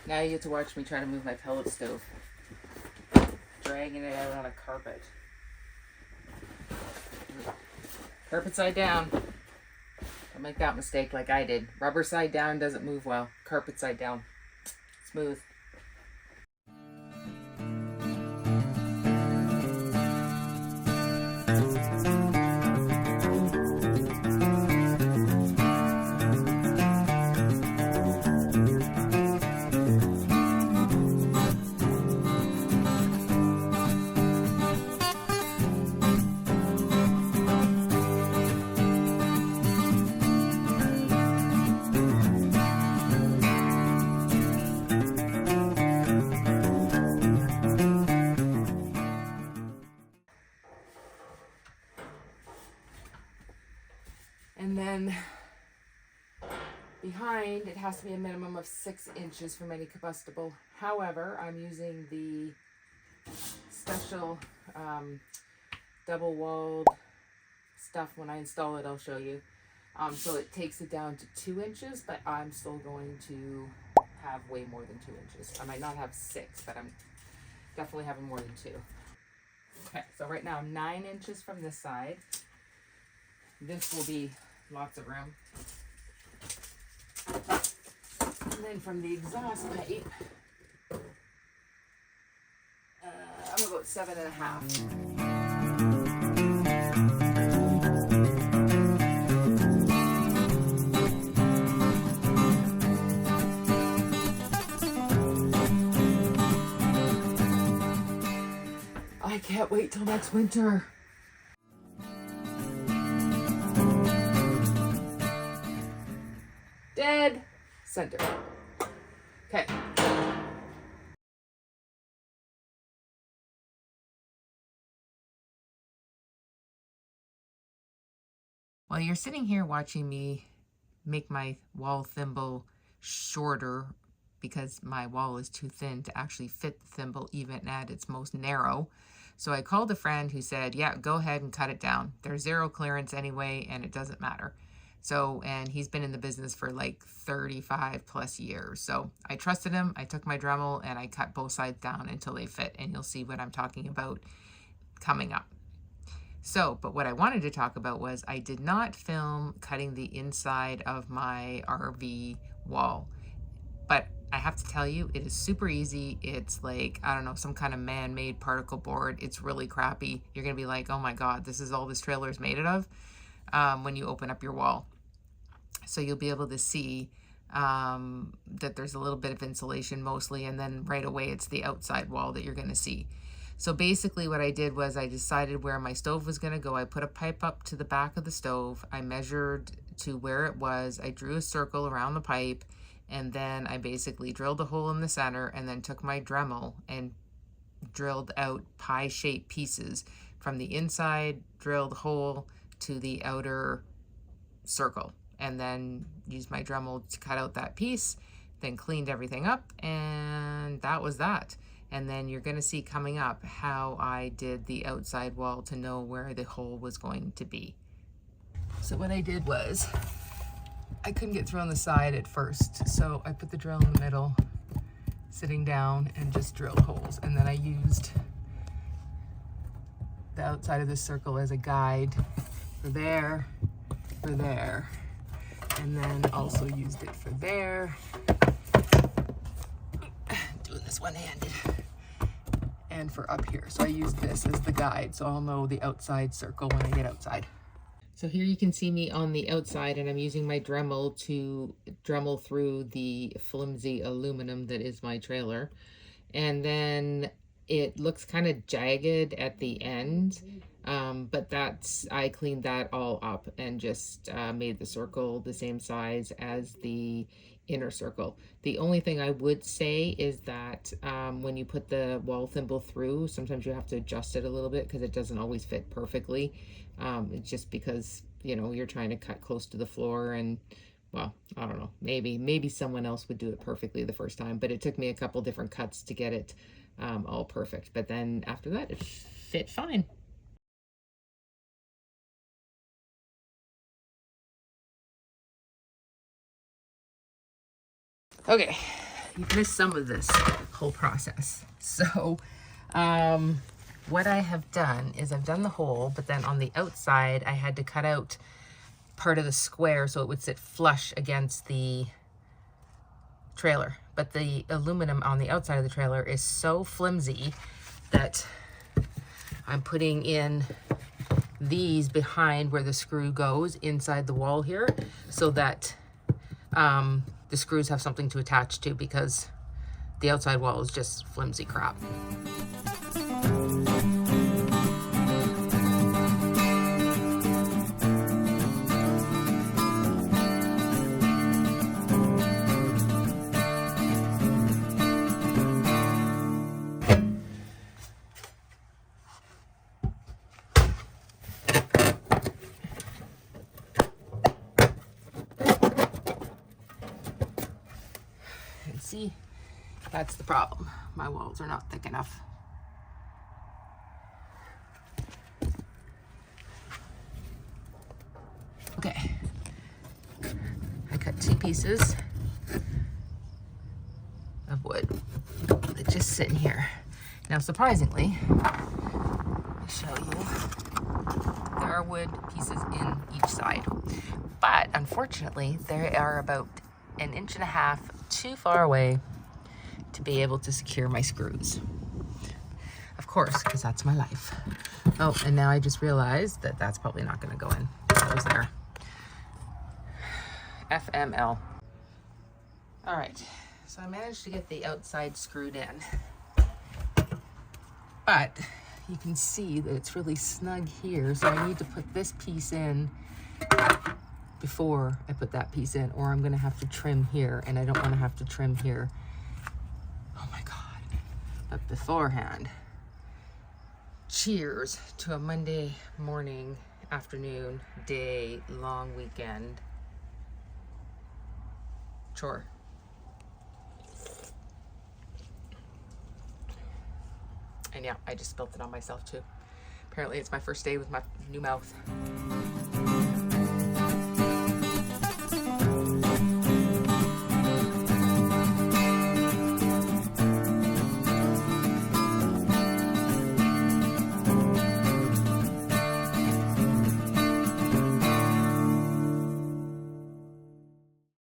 Now you get to watch me try to move my pellet stove. Dragging it out on a carpet. Carpet side down. Don't make that mistake like I did. Rubber side down doesn't move well. Carpet side down. Smooth. And then behind, it has to be a minimum of 6 inches from any combustible. However, I'm using the special double-walled stuff. When I install it, I'll show you. So it takes it down to 2 inches, but I'm still going to have way more than 2 inches. I might not have 6, but I'm definitely having more than 2. Okay, so right now I'm 9 inches from this side. This will be lots of room. And then from the exhaust pipe, I'm about 7.5. I can't wait till next winter. Dead center. Okay. While you're sitting here watching me make my wall thimble shorter because my wall is too thin to actually fit the thimble even at its most narrow. So I called a friend who said, yeah, go ahead and cut it down. There's zero clearance anyway, and it doesn't matter. So, and he's been in the business for like 35 plus years. So I trusted him. I took my Dremel and I cut both sides down until they fit. And you'll see what I'm talking about coming up. So, but what I wanted to talk about was I did not film cutting the inside of my RV wall. But I have to tell you, it is super easy. It's like, I don't know, some kind of man-made particle board. It's really crappy. You're going to be like, oh my God, this is all this trailer is made of when you open up your wall. So you'll be able to see that there's a little bit of insulation mostly, and then right away it's the outside wall that you're going to see. So basically what I did was I decided where my stove was going to go. I put a pipe up to the back of the stove. I measured to where it was. I drew a circle around the pipe, and then I basically drilled a hole in the center and then took my Dremel and drilled out pie-shaped pieces from the inside drilled hole to the outer circle, and then used my Dremel to cut out that piece, then cleaned everything up, and that was that. And then you're going to see coming up how I did the outside wall to know where the hole was going to be. So what I did was, I couldn't get through on the side at first, so I put the drill in the middle, sitting down, and just drilled holes. And then I used the outside of this circle as a guide for there, and then also used it for there. Doing this one-handed. And for up here. So I used this as the guide, so I'll know the outside circle when I get outside. So here you can see me on the outside, and I'm using my Dremel to Dremel through the flimsy aluminum that is my trailer. And then it looks kind of jagged at the end, but I cleaned that all up and just made the circle the same size as the inner circle. The only thing I would say is that when you put the wall thimble through, sometimes you have to adjust it a little bit because it doesn't always fit perfectly. It's just because, you know, you're trying to cut close to the floor, and well, I don't know, maybe someone else would do it perfectly the first time, but it took me a couple different cuts to get it all perfect. But then after that, it fit fine. Okay, you've missed some of this whole process. So what I have done is I've done the hole, but then on the outside I had to cut out part of the square so it would sit flush against the trailer. But the aluminum on the outside of the trailer is so flimsy that I'm putting in these behind where the screw goes inside the wall here, so that the screws have something to attach to, because the outside wall is just flimsy crap. See, that's the problem. My walls are not thick enough. Okay, I cut 2 pieces of wood that just sit in here. Now, surprisingly, I'll show you, there are wood pieces in each side, but unfortunately, they are about 1.5 inches too far away to be able to secure my screws. Of course, because that's my life. Oh, and now I just realized that that's probably not going to go in. That was there. FML. All right, so I managed to get the outside screwed in, but you can see that it's really snug here, so I need to put this piece in before I put that piece in, or I'm gonna have to trim here, and I don't wanna have to trim here. Oh my God. But beforehand, cheers to a Monday morning, afternoon, day, long weekend chore. And yeah, I just spilled it on myself too. Apparently it's my first day with my new mouth.